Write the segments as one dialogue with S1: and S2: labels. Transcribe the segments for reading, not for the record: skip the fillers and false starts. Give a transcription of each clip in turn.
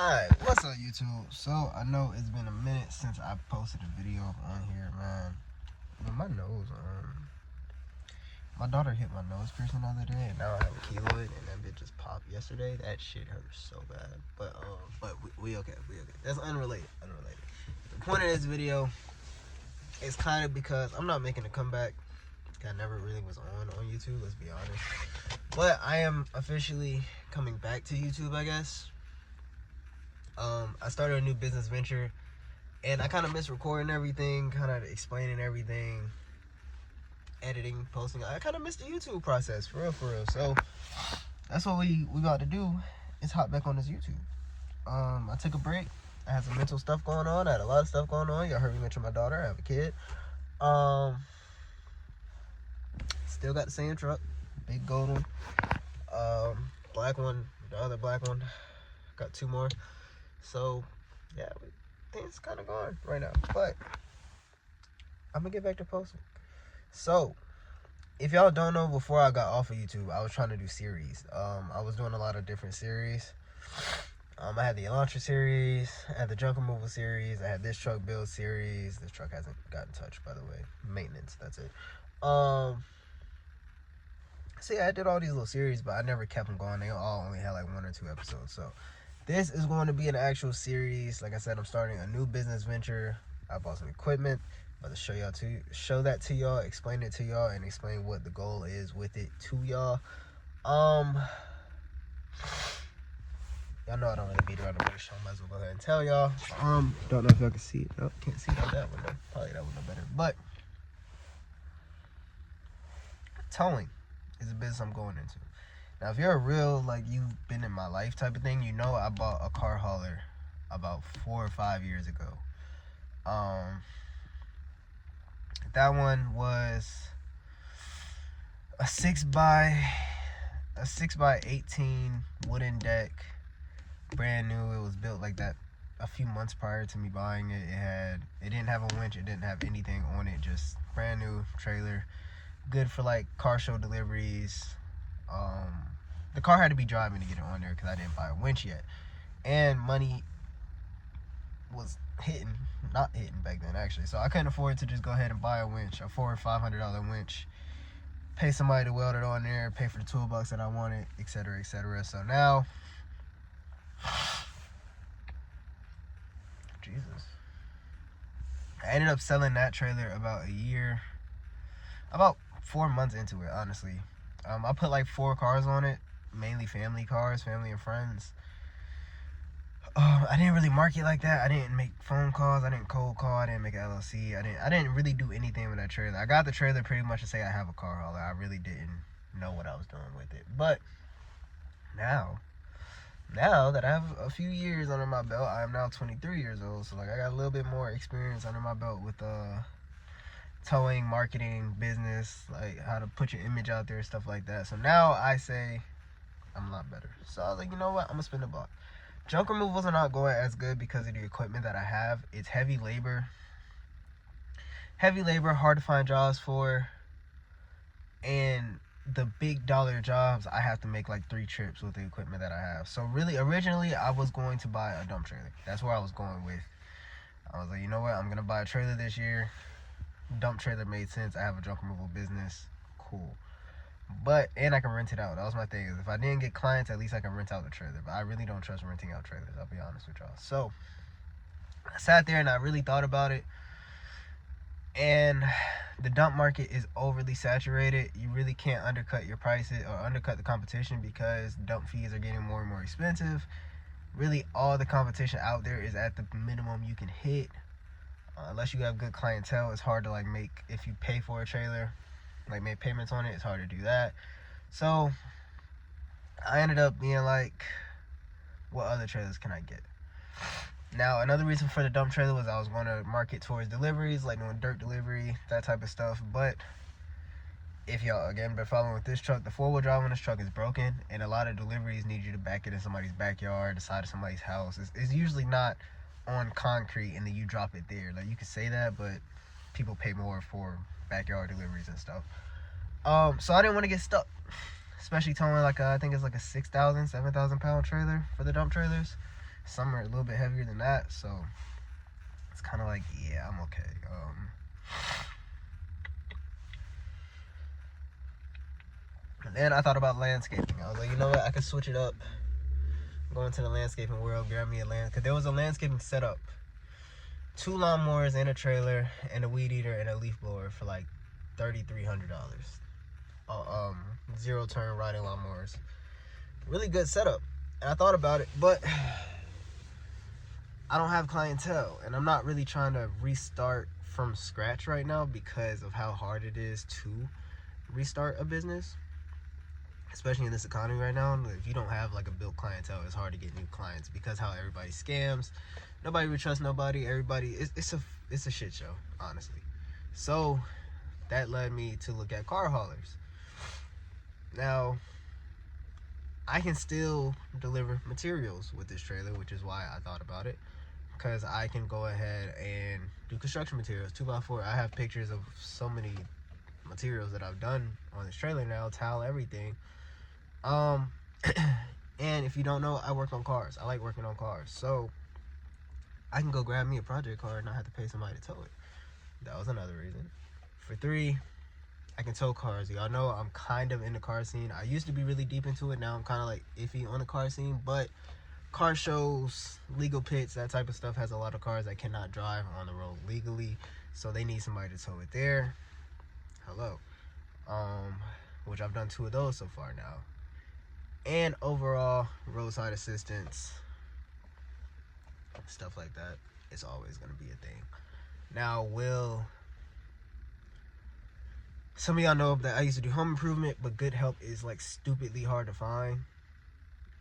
S1: Alright, what's up YouTube? So, I know it's been a minute since I posted a video on here, man. But my nose, my daughter hit my nose piercing the other day, and now I have a keloid, and that bitch just popped yesterday. That shit hurts so bad. But we okay, we okay. That's unrelated. The point of this video is kind of because I'm not making a comeback. I never really was on YouTube, let's be honest. But I am officially coming back to YouTube, I guess. I started a new business venture, and I kind of miss recording everything, kind of explaining everything, editing, posting. I kind of missed the YouTube process, for real. So that's what we got to do, is hop back on this YouTube. I took a break. I had some mental stuff going on. I had a lot of stuff going on. Y'all heard me mention my daughter. I have a kid. Still got the same truck, big gold one. Black one, the other black one. Got two more. So, yeah, things kind of going right now. But I'm going to get back to posting. So, if y'all don't know, before I got off of YouTube, I was trying to do series. I was doing a lot of different series. I had the Elantra series, I had the junk removal series, I had this truck build series. This truck hasn't gotten touched, by the way. Maintenance, that's it. See, I did all these little series, but I never kept them going. They all only had like 1 or 2 episodes. So this is going to be an actual series. Like I said, I'm starting a new business venture. I bought some equipment. I'm about to show that to y'all, explain it to y'all, and explain what the goal is with it to y'all. Y'all know I don't really beat around the bush, so I might as well go ahead and tell y'all. Don't know if y'all can see it. Nope, can't see it out that window. Probably that window better. But towing is a business I'm going into. Now, if you're a real, like, you've been in my life type of thing, you know I bought a car hauler about 4 or 5 years ago. That one was a 6x18 wooden deck, brand new. It was built like that a few months prior to me buying it. It didn't have a winch, it didn't have anything on it, just brand new trailer, good for like car show deliveries. The car had to be driving to get it on there because I didn't buy a winch yet, and money was not hitting back then actually, so I couldn't afford to just go ahead and buy a winch, a $400 or $500 winch, pay somebody to weld it on there, pay for the toolbox that I wanted, etc. So now, Jesus, I ended up selling that trailer about 4 months into it, honestly. I put like 4 cars on it, mainly family cars, family and friends. I didn't really market like that. I didn't make phone calls. I didn't cold call. I didn't make an LLC. I didn't really do anything with that trailer. I got the trailer pretty much to say I have a car hauler. I really didn't know what I was doing with it. But now that I have a few years under my belt, I am now 23 years old. So like I got a little bit more experience under my belt with towing, marketing, business, like how to put your image out there, stuff like that. So now I say I'm a lot better. So I was like, you know what? I'm gonna spend a buck. Junk removals are not going as good because of the equipment that I have. It's heavy labor, hard to find jobs for, and the big dollar jobs I have to make like 3 trips with the equipment that I have. So really, originally I was going to buy a dump trailer. That's where I was going with. I was like, you know what? I'm gonna buy a trailer this year. Dump trailer made sense. I have a junk removal business. Cool. And I can rent it out. That was my thing. If I didn't get clients, at least I can rent out the trailer. But I really don't trust renting out trailers, I'll be honest with y'all. So I sat there and I really thought about it. And the dump market is overly saturated. You really can't undercut your prices or undercut the competition because dump fees are getting more and more expensive. Really, all the competition out there is at the minimum you can hit. Unless you have good clientele, it's hard to like make, if you pay for a trailer, like make payments on it, it's hard to do that. So I ended up being like, what other trailers can I get? Now, another reason for the dump trailer was I was going to market towards deliveries, like doing dirt delivery, that type of stuff. But if y'all, again, been following with this truck, the 4-wheel drive on this truck is broken, and a lot of deliveries need you to back it in somebody's backyard, the side of somebody's house. It's usually not on concrete and then you drop it there. Like, you could say that, but people pay more for backyard deliveries and stuff. So I didn't want to get stuck, especially towing like I think it's like a 6,000, 7,000 pound trailer for the dump trailers. Some are a little bit heavier than that, so it's kind of like, yeah, I'm okay. And then I thought about landscaping. I was like, you know what, I could switch it up, go into the landscaping world, grab me a because there was a landscaping setup, 2 lawnmowers and a trailer and a weed eater and a leaf blower for like $3,300. 0-turn riding lawnmowers. Really good setup. And I thought about it, but I don't have clientele, and I'm not really trying to restart from scratch right now because of how hard it is to restart a business, especially in this economy right now. If you don't have like a built clientele, it's hard to get new clients because how everybody scams. Nobody would trust nobody. Everybody, it's a shit show, honestly. So that led me to look at car haulers. Now, I can still deliver materials with this trailer, which is why I thought about it, because I can go ahead and do construction materials, 2x4. I have pictures of so many materials that I've done on this trailer now, tile, everything. And if you don't know, I work on cars. I like working on cars, so I can go grab me a project car and not have to pay somebody to tow it. That was another reason. For 3, I can tow cars. Y'all know I'm kind of in the car scene. I used to be really deep into it. Now I'm kind of like iffy on the car scene, but car shows, legal pits, that type of stuff has a lot of cars that cannot drive on the road legally, so they need somebody to tow it there. Hello. Which I've done 2 of those so far now. And overall, roadside assistance, stuff like that, it's always going to be a thing. Now, some of y'all know that I used to do home improvement, but good help is like stupidly hard to find,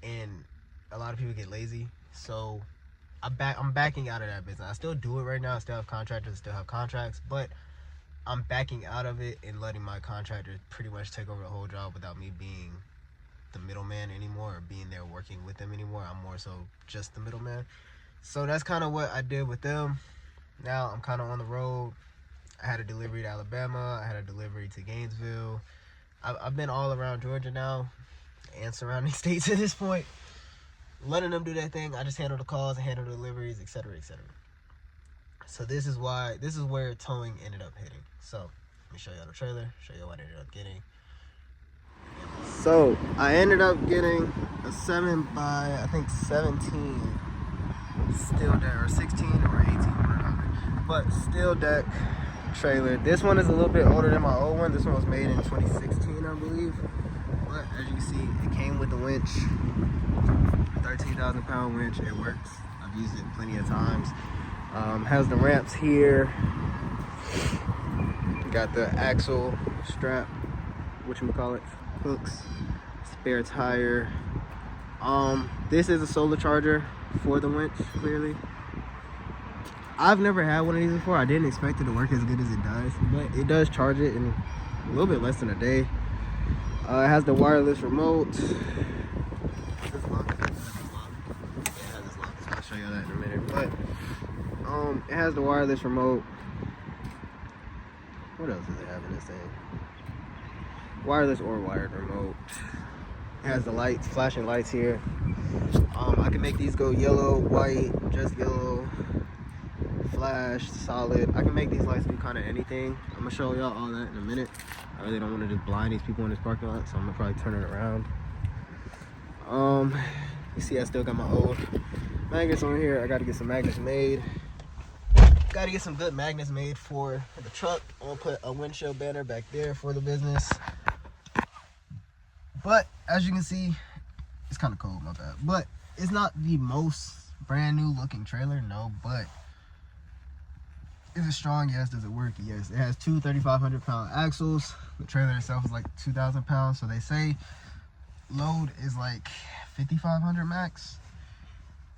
S1: and a lot of people get lazy. So I'm backing out of that business. I still do it right now. I still have contractors, still have contracts, but I'm backing out of it and letting my contractors pretty much take over the whole job without me being the middleman anymore, or being there working with them anymore. I'm more so just the middleman. So that's kind of what I did with them. Now I'm kind of on the road. I had a delivery to Alabama. I had a delivery to Gainesville. I've been all around Georgia now and surrounding states at this point, letting them do their thing. I just handle the calls and handle the deliveries, etc., etc. So this is where towing ended up hitting. So let me show y'all the trailer, show you what I ended up getting. So I ended up getting a 7 by, I think, 17 steel deck, or 16 or 18, whatever. But steel deck trailer. This one is a little bit older than my old one. This one was made in 2016, I believe. But as you can see, it came with the winch, 13,000 pound winch. It works. I've used it plenty of times. Has the ramps here. Got the axle strap, whatchamacallit, hooks, spare tire. This is a solar charger for the winch, clearly. I've never had one of these before. I didn't expect it to work as good as it does, but it does charge it in a little bit less than a day. It has the wireless remote. I'll show you that in a minute. But it has the wireless remote. What else does it have in this thing? Wireless or wired remote. It has the lights, flashing lights here. I can make these go yellow, white, just yellow, flash, solid. I can make these lights do kind of anything. I'm gonna show y'all all that in a minute. I really don't want to just blind these people in this parking lot, so I'm gonna probably turn it around. You see I still got my old magnets on here. I gotta get some magnets made. Gotta get some good magnets made for the truck. I'm gonna put a windshield banner back there for the business. But as you can see, it's kind of cold, my bad. But it's not the most brand new looking trailer, no, but is it strong? Yes. Does it work? Yes. It has 2 3,500 pound axles. The trailer itself is like 2,000 pounds. So they say load is like 5,500 max.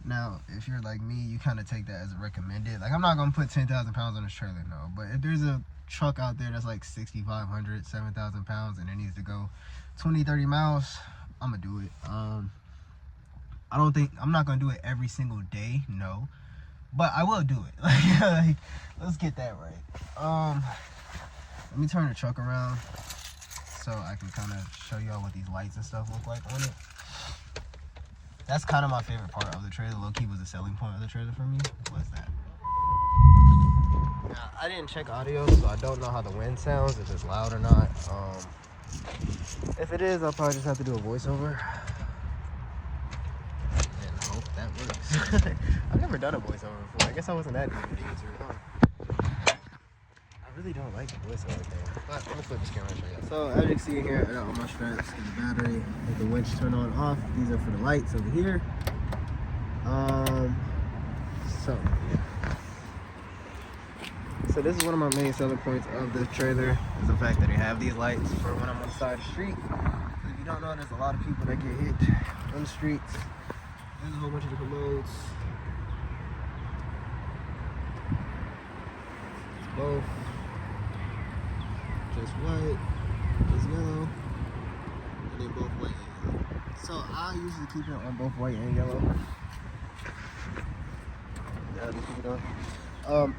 S1: Now, if you're like me, you kind of take that as a recommended. Like, I'm not going to put 10,000 pounds on this trailer, no. But if there's a truck out there that's like 6,500, 7,000 pounds, and it needs to go 20, 30 miles, I'm going to do it. I'm not going to do it every single day, no. But I will do it. Like, let's get that right. Let me turn the truck around so I can kind of show y'all what these lights and stuff look like on it. That's kind of my favorite part of the trailer. Low-key was the selling point of the trailer for me, was that. Now, I didn't check audio, so I don't know how the wind sounds, if it's loud or not. If it is, I'll probably just have to do a voiceover. And hope that works. I've never done a voiceover before. I guess I wasn't that good at it. I really don't like the voiceover thing. But I'm gonna flip this camera and show you. So as you can see here, I got all my straps and the battery with the winch turn on off. These are for the lights over here. So this is one of my main selling points of this trailer, is the fact that they have these lights for when I'm on the side of the street. If you don't know, there's a lot of people that get hit on the streets. There's a whole bunch of different modes. It's both. Just white, just yellow, and then both white and yellow. So I usually keep it on both white and yellow.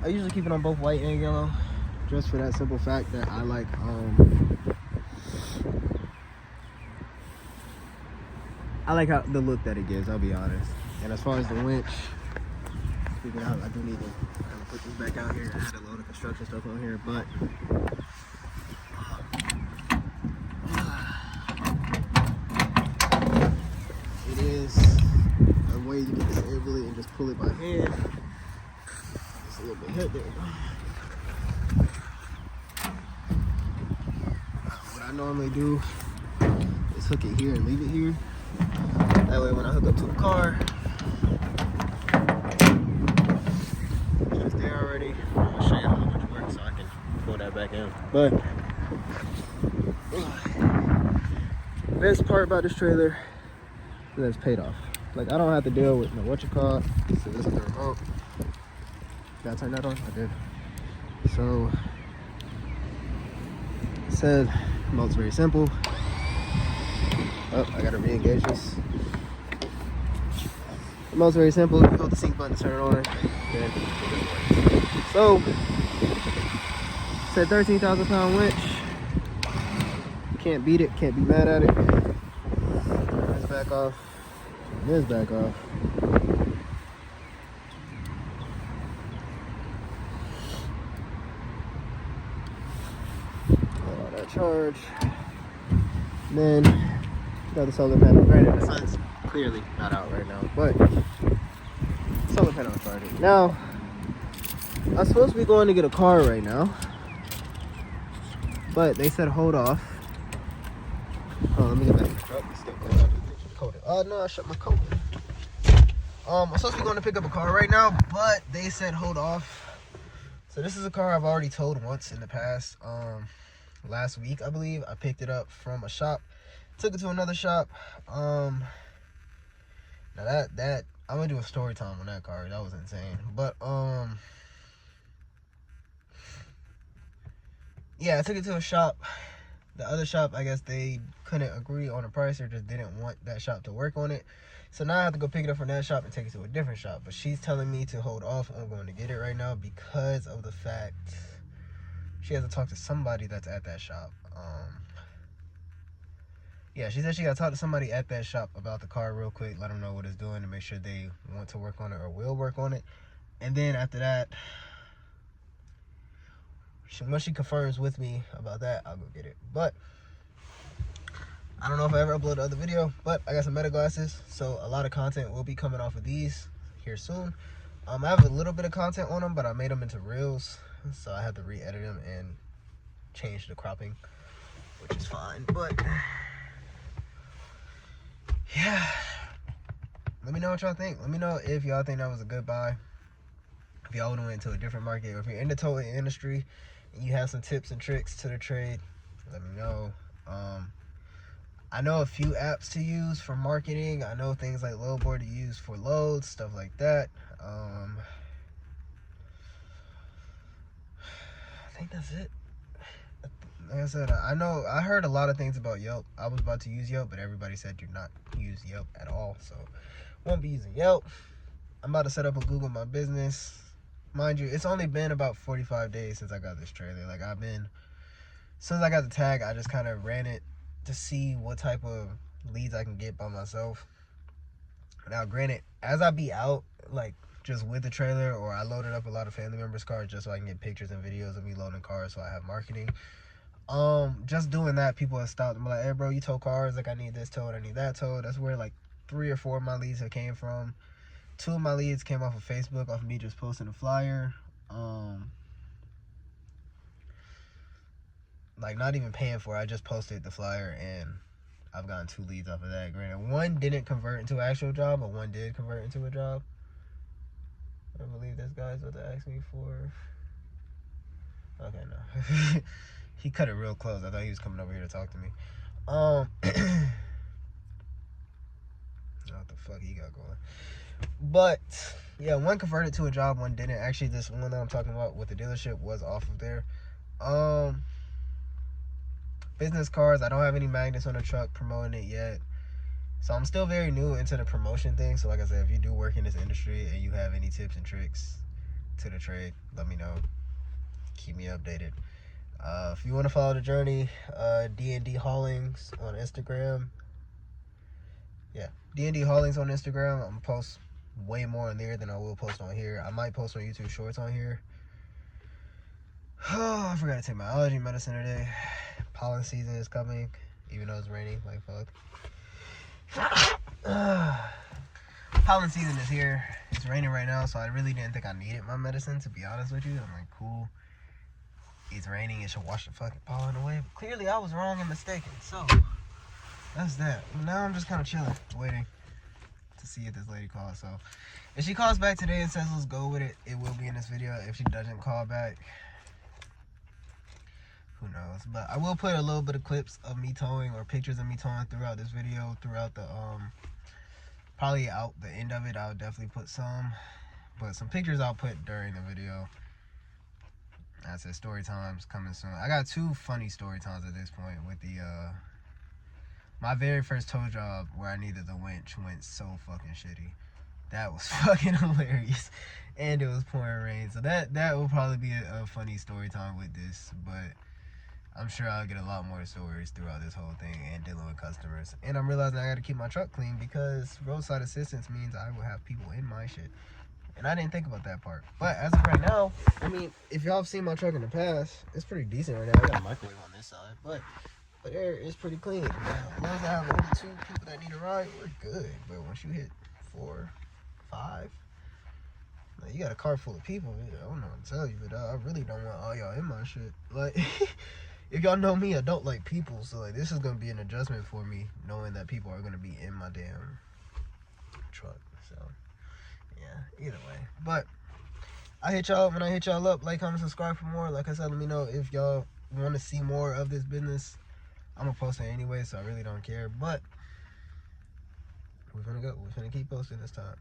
S1: I usually keep it on both white and yellow, just for that simple fact that I like how the look that it gives, I'll be honest. And as far as the winch, speaking out, I do need to kind of put this back out here. I had a load of construction stuff on here, but it is a way to get this ability and just pull it by hand. Just a little bit hit there. What I normally do is hook it here and leave it here. That way when I hook up to a car, it's just there already. I'll show you how much it works so I can pull that back in. But best part about this trailer is that it's paid off. Like, I don't have to deal with no whatchamacallit. So this is the remote. Did I turn that on? I did. So it said remote's very simple. Oh, I gotta re-engage this. Remote's very simple. You hold the sync button to turn it on. Then so it said 13,000 pound winch. Can't beat it, can't be mad at it. This back off. This back off. Let all that charge. And then got the solar panel. Granted, the sun's clearly not out right now, but solar panel started. Now, I'm supposed to be going to get a car right now, but they said hold off. Oh, let me get back in the truck. It's still cold. Oh no, I shut my coat. I'm supposed to be going to pick up a car right now, but they said hold off. So this is a car I've already towed once in the past. Last week, I believe, I picked it up from a shop, took it to another shop. Now that I'm gonna do a story time on that car. That was insane. But yeah, I took it to a shop. The other shop, I guess they couldn't agree on a price or just didn't want that shop to work on it. So now I have to go pick it up from that shop and take it to a different shop. But she's telling me to hold off on going to get it right now because of the fact she has to talk to somebody that's at that shop. Yeah, she said she got to talk to somebody at that shop about the car real quick, let them know what it's doing and make sure they want to work on it or will work on it. And then after that, once she confirms with me about that, I'll go get it. But I don't know if I ever upload another video, but I got some Meta glasses, so a lot of content will be coming off of these here soon. I have a little bit of content on them, but I made them into reels, so I had to re-edit them and change the cropping, which is fine. But yeah, let me know what y'all think. Let me know if y'all think that was a good buy, if y'all would have went into a different market, or if you're in the towing industry and you have some tips and tricks to the trade, let me know. I know a few apps to use for marketing. I know things like Loadboard to use for loads, stuff like that. I think that's it. Like I said, I heard a lot of things about Yelp. I was about to use Yelp, but everybody said do not use Yelp at all, so won't be using Yelp. I'm about to set up a Google My Business. Mind you, it's only been about 45 days since I got this trailer. Like, since I got the tag, I just kind of ran it to see what type of leads I can get by myself. Now, granted, as I be out, like, just with the trailer, or I loaded up a lot of family members' cars just so I can get pictures and videos of me loading cars so I have marketing. Just doing that, people have stopped and be like, hey, bro, you tow cars. Like, I need this towed, I need that towed. That's where, like, 3 or 4 of my leads have came from. 2 of my leads came off of Facebook, off of me just posting a flyer. Like, not even paying for it. I just posted the flyer, and I've gotten 2 leads off of that. Granted, one didn't convert into an actual job, but one did convert into a job. I believe this guy's what they asked me for. Okay, no. He cut it real close. I thought he was coming over here to talk to me. What the fuck he got going? But yeah, one converted to a job, one didn't. Actually, this one that I'm talking about with the dealership was off of there. Business cards. I don't have any magnets on the truck promoting it yet. So I'm still very new into the promotion thing. So like I said, if you do work in this industry and you have any tips and tricks to the trade, let me know. Keep me updated. If you want to follow the journey, D&D Haulings on Instagram. Yeah, D&D Haulings on Instagram. I'm gonna post way more on there than I will post on here. I might post on YouTube Shorts on here. Oh, I forgot to take my allergy medicine today. Pollen season is coming, even though it's raining like fuck. Pollen season is here. It's raining right now, so I really didn't think I needed my medicine, to be honest with you. I'm like, cool. It's raining, it should wash the fucking pollen away. But clearly I was wrong and mistaken. So that's that. Now I'm just kind of chilling, waiting to see if this lady calls. So if she calls back today and says let's go with it, it will be in this video. If she doesn't call back, who knows. But I will put a little bit of clips of me towing or pictures of me towing throughout this video, throughout the probably out the end of it. I'll definitely put some, but some pictures I'll put during the video. I said story times coming soon. I got 2 funny story times at this point with the my very first tow job where I needed the winch went so fucking shitty. That was fucking hilarious, and it was pouring rain. So that will probably be a funny story time with this, but I'm sure I'll get a lot more stories throughout this whole thing and dealing with customers. And I'm realizing I got to keep my truck clean because roadside assistance means I will have people in my shit. And I didn't think about that part. But as of right now, I mean, if y'all have seen my truck in the past, it's pretty decent right now. I got a microwave on this side, but air is pretty clean. Now, as long as I have only 2 people that need a ride, we're good. But once you hit 4, 5, like, you got a car full of people. I don't know what to tell you, but I really don't want all y'all in my shit. Like, if y'all know me, I don't like people. So like, this is gonna be an adjustment for me, knowing that people are gonna be in my damn truck. So yeah, either way. But I hit y'all when I hit y'all up. Like, comment, subscribe for more. Like I said, let me know if y'all want to see more of this business. I'm gonna post it anyway, so I really don't care. But we're gonna go. We're gonna keep posting this time.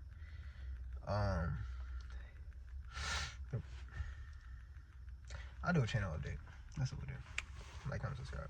S1: I'll do a channel update. That's what we do. Like, comment, subscribe.